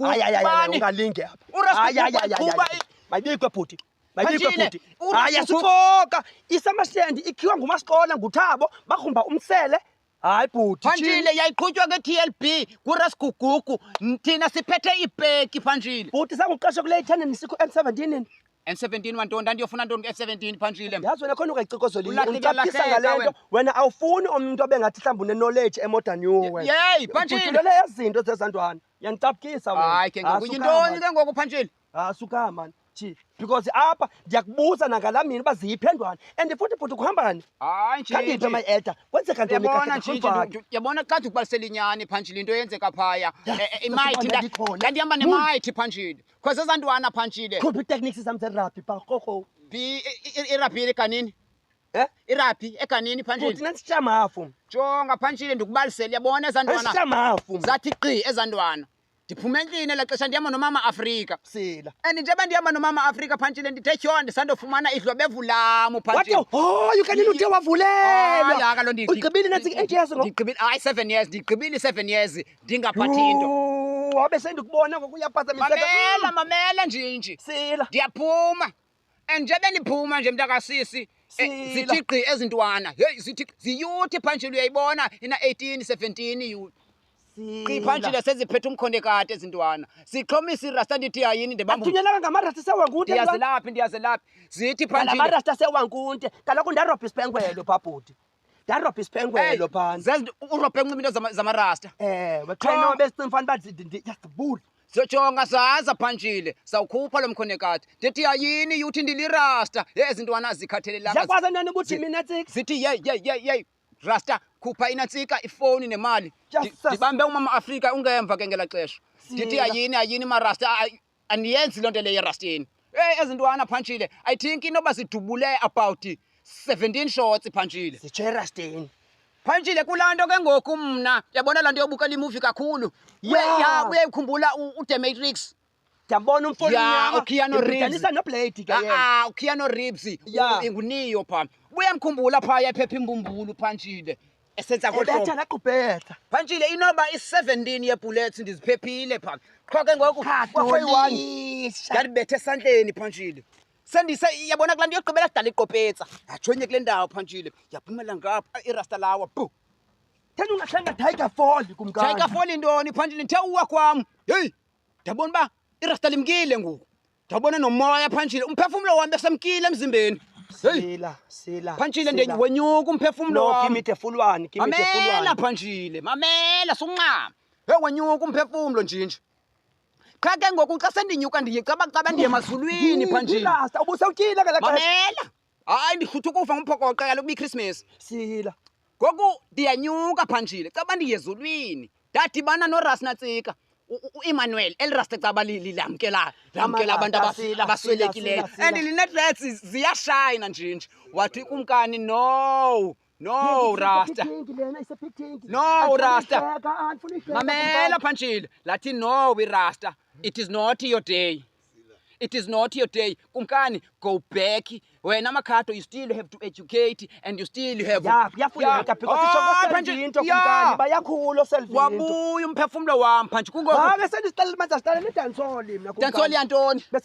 Hayi ungalinge apha. Mayibikwe bhuti. Hayi sifoka. Isamahlandi ikhiwa nguMasikole nguThabo bakhumba umsele. Hayi bhuti. Phanjile yayiqhutywa ke-TLB kuRasigugugu. Thina siphethe ibheki Phanjile. Bhuti sanguqashe kule 10 nisikho M17 nini? N17 wantoni ndandiyofuna ntoni F17 Phanjile. Yazi wena khona ungayicikozelile uncaphisa ngalento wena awufuni umuntu obengathi mhlawumbe une-knowledge emodern you wena. Yeyi Phanjile. Lele izinto zezantwana yancaphisa wena. Hayi ke ngoku yintoni ke ngoku Phanjile? Suka man. Because apha ndiyakubuza nangalamini uba ziyiphendwane and futhi futhi kuhambani. Hayi nje. Kandiphe my elder. Kwenzeka ntoni yabona nje yabona xa ukubalisela inyani Phanjile into yenzeka phaya. Imighty ndandihamba nemighty Phanjile. Because ezantwana Phanjile. Khuphi techniques zamse rugby pa khokho. Irugby ekanini? Irugby ekanini Phanjile. Futhi nasishamafu. Jonga Phanjile ndikubalisela yabona ezantwana. Sishamafu. Zathi qi ezantwana. Ndiphume endlini elaxesha ndihamba nomama Afrika. Sila. And njengoba ndihamba nomama Afrika Phanjile ndithe tyho ndisandofumana idlwabevu lam Phanjile. Wathi you kanini uthe wavulela. Hayi kalo Ugqibile nathi 8 years ngo. Ndigqibile 7 years ndigqibile 7 years ndingaphathi into. Wabe sendikubona ngokuyaphazamiseka. Mamela nje. Sila. Ndiyaphuma. And njengoba ndiphuma nje mntakasisi zithi qi ezintwana. Hey zithi ziyuthi Phanjile uyayibona ina 18 17 youth. Qi Phanjile seziphethe umkhondekade ezintwana. Sixhomisa irasta ndithi hayini ndibamba. Athunyelanga ngamarasta sewangunte. Ndiyazi laphi. Zithi Phanjile. Ngamarasta sewangunte. Kaloku ndarobha isiphengwelo phabhuti. Ndarobha isiphengwelo phana. Zazi urobhe into zamarasta. Wexhena besicimfana bathi yasibula. Sojonga zaza Phanjile sawukhupha lo mkhonekade. Ndithi hayini yuthi ndilirasta. Ezintwana zikhathelelanga. Yakwazi nani ukuthi mina tsika. Zithi yey. Rasta khupha inatsika ifoni nemali. Ndibambe umama Afrika ungemva ke ngela xesha. Ndithi hayini marasta aniyenzi lonto le yerastini. Ezintwana Phanjile I think inoba sidubule about 17 shots Phanjile. Sicherastini. Phanjile kulanto ke ngoku mna yabona lanto yobuka le movie kakhulu. Uyayikhumbula uThe Matrix. Ndiyabona umfoni nyama. Keanu Reeves. Udanisa noBlade ke yena. Keanu Reeves. Nguniyo pha. Uyamkhumbula phaya ephepha imbumbulu Phanjile. Esenza kodwa. Ebetha naqhubhetha. Phanjile inoba i17 yebullets ndiziphephile pha. Qha ke ngoku kwayi-1 ngadibethe esandleni Phanjile. Sendise yabona kulanto yogqibela kudala iqopetsa. Yajonye kule ndawo Phanjile. Yaphumela ngapha irasta lawa. Thena ungahlenga Tiger Fall kumkani. Tiger Fall intoni Phanjile nthe uwa kwam. Hey. Ndabona ba irasta limkile ngoku. Ndabona nomoya Phanjile umphefumulo wami besemkile emzimbeni. Sila. Phanjile ndewenyuka umphefumulo wami. Kimite fulwani. Mamela Phanjile, mamela sunqama. Wenyuka umphefumulo nje. Qha ke ngoku xa sendinyuka ndiyicaba ndiye emazulwini Phanjile. Rasta ubusawutyile ke la xesha. Mamela. Hayi ndihlutha ukufa ngomphokoqo kaloku biChristmas. Sila. Ngoku ndiyanyuka Phanjile caba ndiye ezulwini. Ndadibana noRasnatsika. Emmanuel elirasta caba lamkela abantu abaswelekileyo and linetrets ziyashayina nje wathi kumkani no Rasta mamela Phanjile lathi no we Rasta it is not your day. It is not your day. Kumkani, go back. Wena Makhado, you still have to educate and you still have because into kumkani bayakhulu selvinto. Wabuya umphefumulo wami Phanjile. Kungoku sendisicela manje siqale nedancehall mina kumkani. Dancehall yantoni?